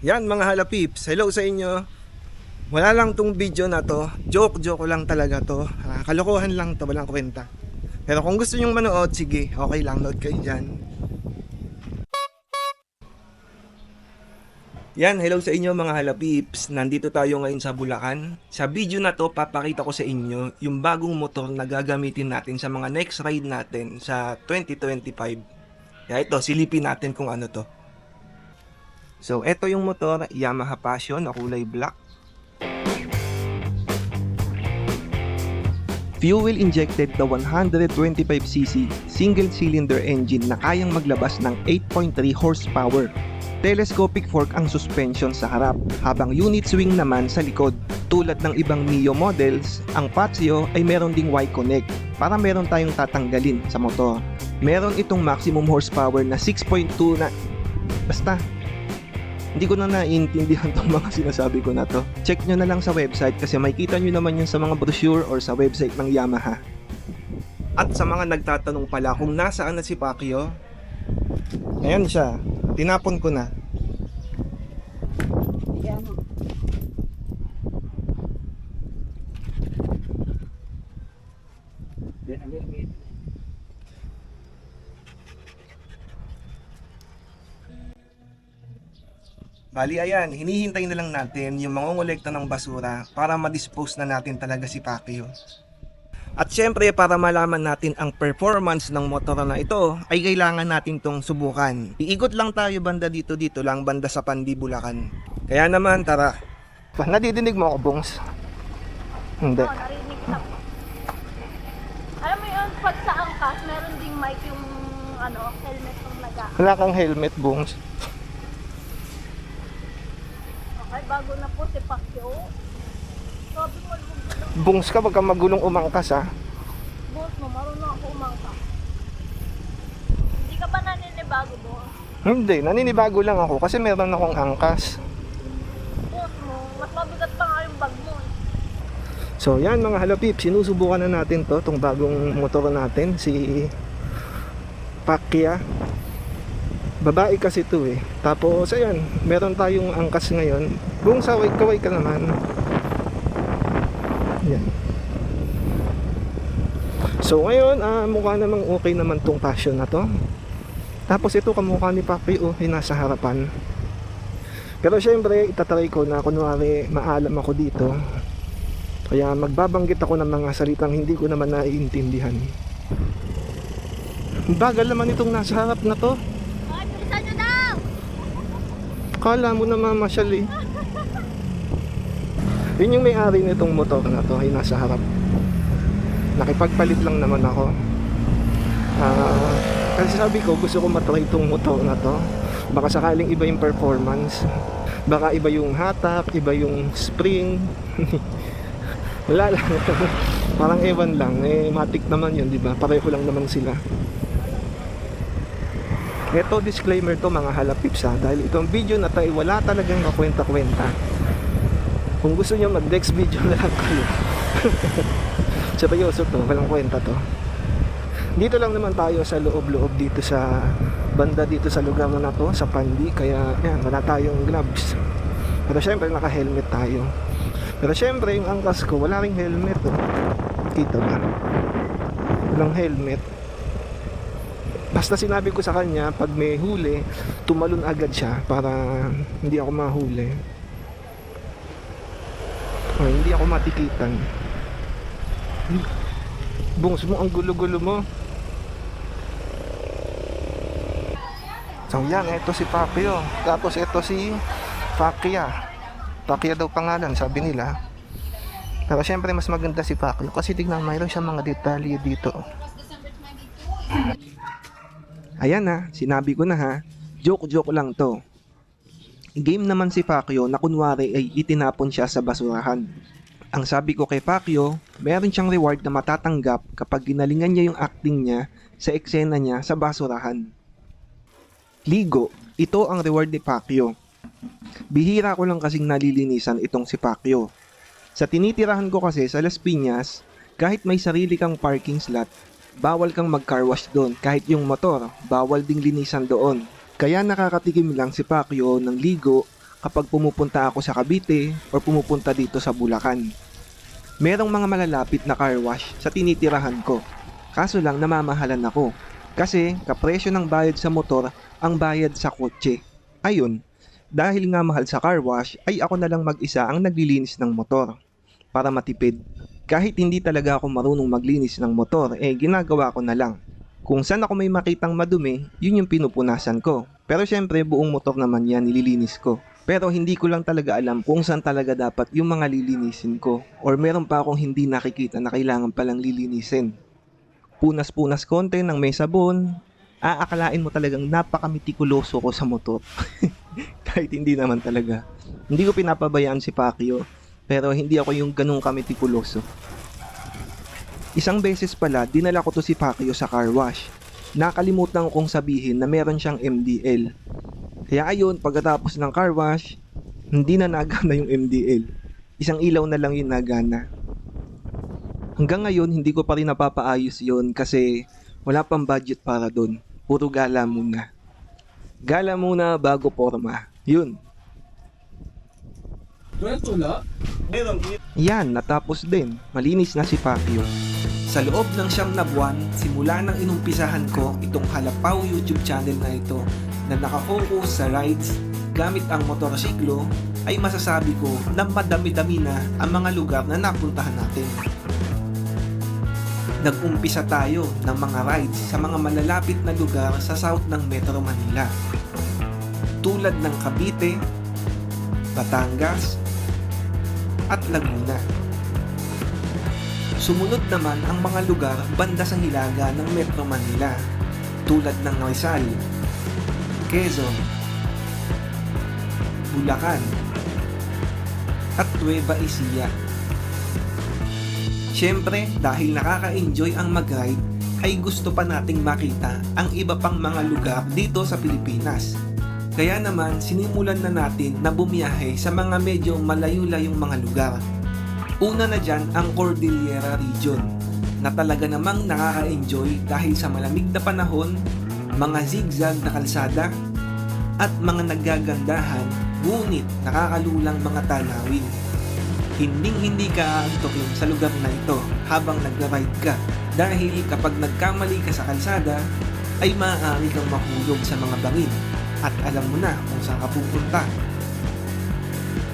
Yan mga halapips, hello sa inyo. Wala lang tong video na to, joke lang talaga to. Kalokohan lang to, walang kwenta. Pero kung gusto nyong manood, sige, okay lang, nood kayo dyan. Yan, hello sa inyo mga halapips. Nandito tayo ngayon sa Bulacan. Sa video na to, papakita ko sa inyo yung bagong motor na gagamitin natin sa mga next ride natin sa 2025. Kaya ito, silipin natin kung ano to. So, ito yung motor, Yamaha Passion na kulay black. Fuel-injected na 125cc single-cylinder engine na kayang maglabas ng 8.3 horsepower. Telescopic fork ang suspension sa harap, habang unit swing naman sa likod. Tulad ng ibang Mio models, ang Patio ay meron ding Y-Connect para meron tayong tatanggalin sa motor. Meron itong maximum horsepower na 6.2 na... Basta, hindi ko na naiintindihan tong mga sinasabi ko na to. Check nyo na lang sa website kasi makikita nyo naman yun sa mga brochure or sa website ng Yamaha. At sa mga nagtatanong pala kung nasaan na si Pacquiao, ayan siya, tinapon ko na. Bali ayan, hinihintay na lang natin yung mangongolekta ng basura para ma-dispose na natin talaga si Pacquiao. At syempre para malaman natin ang performance ng motor na ito ay kailangan natin tong subukan. Iikot lang tayo banda dito lang banda sa Pandi, Bulacan. Kaya naman tara. Nadidinig mo ako, Bongs? Hindi. Oo, narinig na. Alam mo yun, pag sa angkas, meron ding mic yung helmet ng naga. Wala kang helmet, Bongs. Okay, bago na po si Pacquiao. Sabi mo, Bongs ka, wag kang magulong umangkas ha. boss mo, marunong ako umangkas. Hindi ka ba naninibago, boss? Hindi, naninibago lang ako kasi meron akong angkas. Boss mo, mas mabigat pa nga yung bag mo. So yan mga halapip, sinusubukan na natin to, tong bagong motor natin, si Pacquiao. Babae kasi to eh. Tapos ayan, meron tayong angkas ngayon. Buong kaway ka naman. Yan. So ngayon, mukha namang okay naman tong Passion na to. Tapos ito kamukha ni Pacquiao, nasa harapan. Pero syempre, itatry ko na kunwari maalam ako dito. Kaya magbabanggit ako ng mga salitang hindi ko naman naiintindihan. Bagal naman itong nasa harap na to. Ay, bilisan nyo daw! Kala mo na mamasyal eh. Yun yung may-ari nitong motor na to ay nasa harap. Nakipagpalit lang naman ako. Kasi sabi ko gusto ko matry itong motor na to. Baka sakaling iba yung performance. Baka iba yung hatak, iba yung spring. Wala lang. Parang ewan lang. Matic naman yun, di ba? Pareho lang naman sila. Ito disclaimer to mga halapips ha. Dahil itong video na tayo wala talagang makwenta-kwenta. Kung gusto nyo mag next video na lang kayo. Seryoso to, walang kwenta to. Dito lang naman tayo sa loob-loob dito sa banda dito sa lugar na to, sa Pandi. Kaya yan, wala tayong gloves. Pero syempre naka-helmet tayo. Pero syempre yung angkas ko wala ring helmet oh. Kita ba? Walang helmet. Basta sinabi ko sa kanya pag may huli, tumalon agad siya para hindi ako mahuli. Hindi ako matikitan. Bungs mo, ang gulo-gulo mo. So yan, ito si Pacquiao. Tapos ito si Pacquiao. Pacquiao daw pangalan, sabi nila. Pero syempre mas maganda si Pacquiao kasi tignan, mayroon siya mga detalye dito. Ayan na, sinabi ko na ha. Joke lang to. Game naman si Pacquiao na kunwari ay itinapon siya sa basurahan. Ang sabi ko kay Pacquiao, meron siyang reward na matatanggap kapag ginalingan niya yung acting niya sa eksena niya sa basurahan. Ligo, ito ang reward ni Pacquiao. Bihira ko lang kasing nalilinisan itong si Pacquiao. Sa tinitirahan ko kasi sa Las Piñas, kahit may sarili kang parking slot, bawal kang mag-car wash doon. Kahit yung motor, bawal ding linisan doon. Kaya nakakatikim lang si Pacquiao ng ligo kapag pumupunta ako sa Cavite or pumupunta dito sa Bulacan. Merong mga malalapit na car wash sa tinitirahan ko. Kaso lang namamahalan ako. Kasi kapresyo ng bayad sa motor ang bayad sa kotse. Ayun, dahil nga mahal sa car wash ay ako na lang mag-isa ang naglilinis ng motor. Para matipid. Kahit hindi talaga ako marunong maglinis ng motor, ginagawa ko na lang. Kung saan ako may makitang madumi, yun yung pinupunasan ko. Pero syempre buong motor naman yan nililinis ko. Pero hindi ko lang talaga alam kung saan talaga dapat yung mga lilinisin ko. Or meron pa akong hindi nakikita na kailangan palang lilinisin. Punas-punas konti ng may sabon, aakalain mo talagang napakamitikuloso ko sa motor. Kahit hindi naman talaga. Hindi ko pinapabayaan si Pacquiao, pero hindi ako yung ganung kamitikuloso. Isang beses pala, dinala ko to si Pacquiao sa car wash. Nakalimutan kong sabihin na meron siyang MDL. Kaya ayun, pagkatapos ng car wash, hindi na nagana yung MDL. Isang ilaw na lang yung nagana. Hanggang ngayon, hindi ko pa rin napapaayos yon kasi wala pang budget para doon. Puro gala muna. Gala muna bago porma. Yun. Yan, natapos din. Malinis na si Pacquiao. Sa loob ng 9 na buwan, simula nang inumpisahan ko itong Halapaw YouTube channel na ito na nakafocus sa rides gamit ang motorsiklo, ay masasabi ko na madami-dami na ang mga lugar na napuntahan natin. Nag-umpisa tayo ng mga rides sa mga malalapit na lugar sa south ng Metro Manila. Tulad ng Cavite, Batangas, at Laguna. Sumunod naman ang mga lugar banda sa hilaga ng Metro Manila, tulad ng Rizal, Quezon, Bulacan, at Nueva Ecija. Siyempre, dahil nakaka-enjoy ang mag-ride, ay gusto pa nating makita ang iba pang mga lugar dito sa Pilipinas. Kaya naman, sinimulan na natin na bumiyahe sa mga medyo malayo-layong mga lugar. Una na dyan ang Cordillera Region, na talaga namang nakaka-enjoy dahil sa malamig na panahon, mga zigzag na kalsada, at mga nagagandahan, ngunit nakakalulang mga tanawin. Hinding-hindi ka aantukin sa lugar na ito habang nagra-ride ka dahil kapag nagkamali ka sa kalsada ay maaari kang mahulog sa mga bangin at alam mo na kung saan ka pupunta.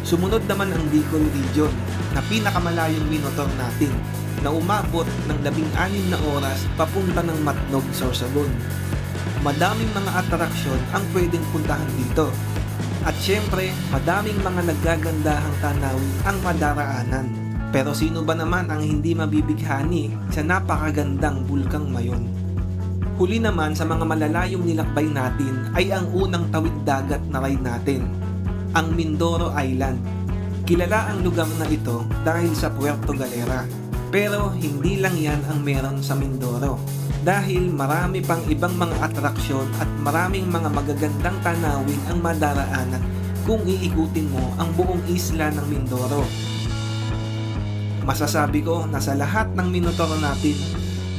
Sumunod naman ang Bicol Region na pinakamalayong minotor natin na umabot ng 16 na oras papunta ng Matnog, Sorsogon. Madaming mga atraksyon ang pwedeng puntahan dito. At syempre, madaming mga nagagandahang tanawin ang madaraanan. Pero sino ba naman ang hindi mabibighani sa napakagandang Bulkang Mayon? Huli naman sa mga malalayong nilakbay natin ay ang unang tawid dagat na ride natin, ang Mindoro Island. Kilala ang lugar na ito dahil sa Puerto Galera. Pero hindi lang yan ang meron sa Mindoro. Dahil marami pang ibang mga atraksyon at maraming mga magagandang tanawin ang madaraanan kung iikutin mo ang buong isla ng Mindoro. Masasabi ko na sa lahat ng minotoro natin,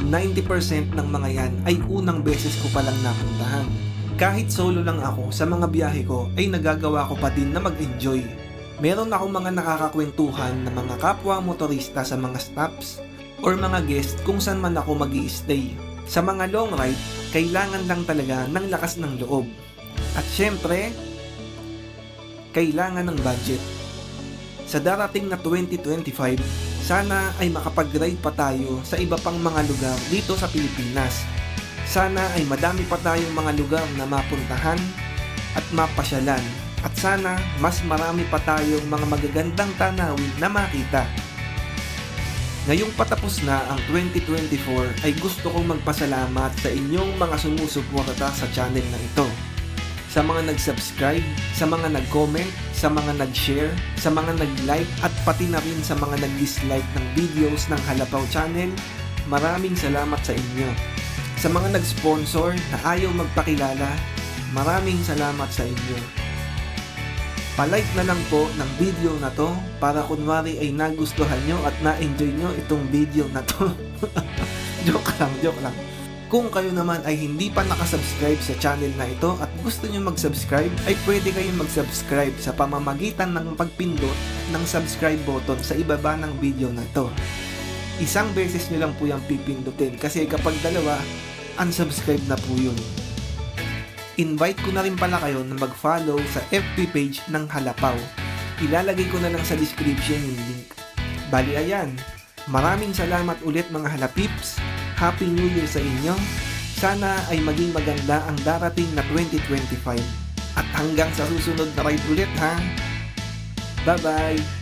90% ng mga yan ay unang beses ko palang napuntahan. Kahit solo lang ako sa mga biyahe ko ay nagagawa ko pa din na mag-enjoy. Meron akong mga nakakakwentuhan na mga kapwa motorista sa mga stops or mga guest kung saan man ako mag-i-stay. Sa mga long ride, kailangan lang talaga ng lakas ng loob. At syempre, kailangan ng budget. Sa darating na 2025, sana ay makapag-ride pa tayo sa iba pang mga lugar dito sa Pilipinas. Sana ay madami pa tayong mga lugar na mapuntahan at mapasyalan. At sana mas marami pa tayong mga magagandang tanawin na makita. Ngayong patapos na ang 2024 ay gusto kong magpasalamat sa inyong mga sumusuporta sa channel na ito. Sa mga nag-subscribe, sa mga nag-comment, sa mga nag-share, sa mga nag-like at pati na rin sa mga nag-dislike ng videos ng Halapaw Channel, maraming salamat sa inyo. Sa mga nag-sponsor na ayaw magpakilala, maraming salamat sa inyo. Pa-like na lang po ng video na to para kunwari ay nagustuhan nyo at na-enjoy nyo itong video na to. Joke lang. Kung kayo naman ay hindi pa nakasubscribe sa channel na ito at gusto nyo mag-subscribe, ay pwede kayong mag-subscribe sa pamamagitan ng pagpindot ng subscribe button sa ibaba ng video na ito. Isang beses nyo lang po yung pipindutin kasi kapag dalawa, unsubscribe na po yun. Invite ko na rin pala kayo na mag-follow sa FB page ng Halapaw. Ilalagay ko na lang sa description yung link. Bali ayan, maraming salamat ulit mga Halapips. Happy New Year sa inyo. Sana ay maging maganda ang darating na 2025. At hanggang sa susunod na ride ulit ha. Bye-bye!